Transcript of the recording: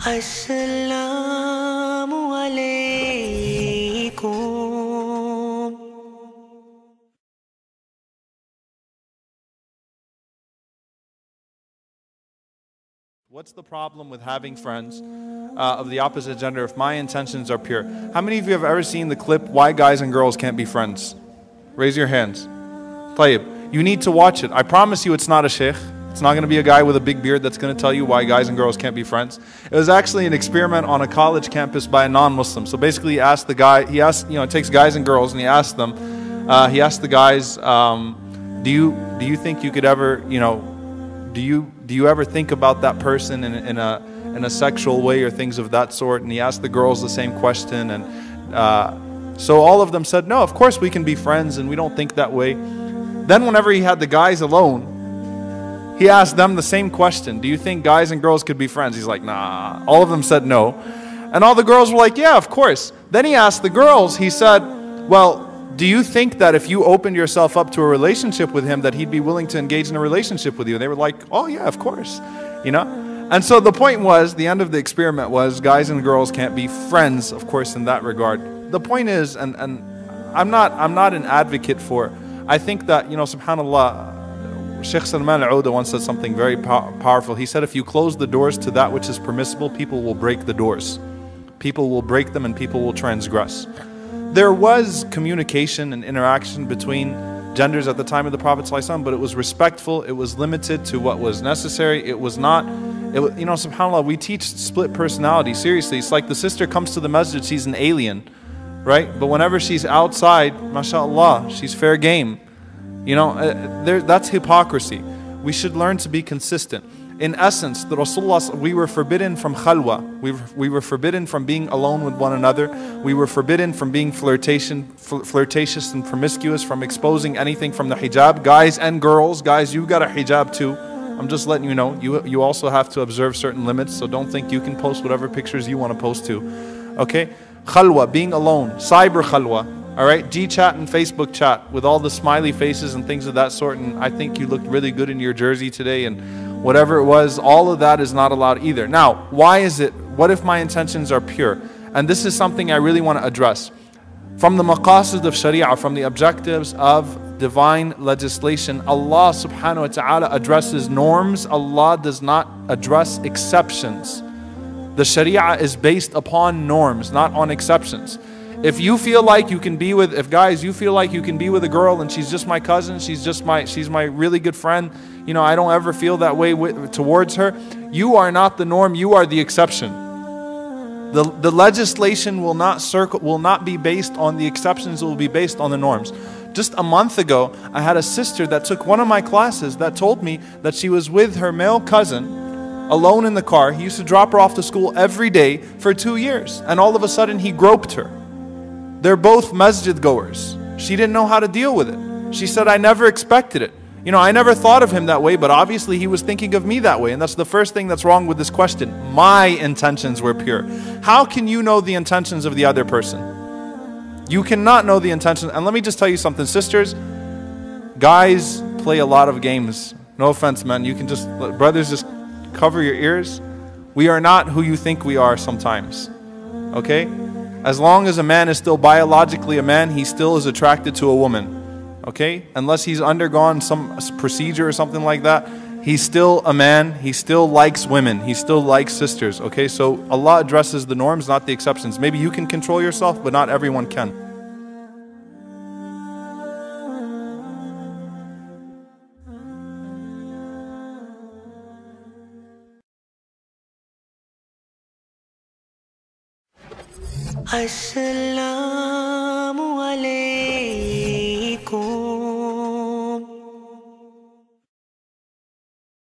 Assalamu alaikum. What's the problem with having friends of the opposite gender if my intentions are pure? How many of you have ever seen the clip, Why Guys and Girls Can't Be Friends? Raise your hands. Tayyib. You need to watch it. I promise you it's not a sheikh. It's not going to be a guy with a big beard that's going to tell you why guys and girls can't be friends. It was actually an experiment on a college campus by a non-Muslim. So basically he asked the guy, it takes guys and girls and he asked them, he asked the guys, do you think you could ever, do you ever think about that person in a sexual way or things of that sort? And he asked the girls the same question, and so all of them said, no, of course we can be friends and we don't think that way. Then whenever he had the guys alone, he asked them the same question. Do you think guys and girls could be friends? He's like, nah. All of them said no. And all the girls were like, yeah, of course. Then he asked the girls, he said, well, do you think that if you opened yourself up to a relationship with him that he'd be willing to engage in a relationship with you? And they were like, oh yeah, of course. And so the point was, the end of the experiment was, guys and girls can't be friends, of course, in that regard. The point is, and I'm not an advocate for, I think that, subhanAllah, Sheikh Salman al-Ouda once said something very powerful. He said, if you close the doors to that which is permissible, people will break the doors. People will break them and people will transgress. There was communication and interaction between genders at the time of the Prophet ﷺ, but it was respectful, it was limited to what was necessary. It was not, subhanAllah, we teach split personality, seriously. It's like the sister comes to the masjid, she's an alien, right? But whenever she's outside, mashallah, she's fair game. That's hypocrisy. We should learn to be consistent. In essence, the Rasulullah, we were forbidden from khalwa. We were forbidden from being alone with one another. We were forbidden from being flirtatious and promiscuous, from exposing anything from the hijab. Guys and girls, guys, you got a hijab too. I'm just letting you know, you also have to observe certain limits, so don't think you can post whatever pictures you want to post too. Okay? Khalwa, being alone, cyber khalwa. Alright, G-chat and Facebook chat with all the smiley faces and things of that sort, and I think you looked really good in your jersey today, and whatever it was, all of that is not allowed either. Now, why is it? What if my intentions are pure? And this is something I really want to address. From the maqasid of Sharia, from the objectives of divine legislation, Allah subhanahu wa ta'ala addresses norms. Allah does not address exceptions. The Sharia is based upon norms, not on exceptions. If you feel like you can be with, guys, you feel like you can be with a girl and she's just my cousin, she's my really good friend, I don't ever feel that way towards her, you are not the norm, you are the exception. The legislation will not be based on the exceptions, it will be based on the norms. Just a month ago, I had a sister that took one of my classes that told me that she was with her male cousin, alone in the car. He used to drop her off to school every day for 2 years, and all of a sudden he groped her. They're both masjid goers. She didn't know how to deal with it. She said, I never expected it. I never thought of him that way, but obviously he was thinking of me that way. And that's the first thing that's wrong with this question. My intentions were pure. How can you know the intentions of the other person? You cannot know the intentions. And let me just tell you something, sisters. Guys play a lot of games. No offense, man. You can brothers, just cover your ears. We are not who you think we are sometimes. Okay? As long as a man is still biologically a man, he still is attracted to a woman. Okay? Unless he's undergone some procedure or something like that, he's still a man. He still likes women. He still likes sisters. Okay? So Allah addresses the norms, not the exceptions. Maybe you can control yourself, but not everyone can. Assalamu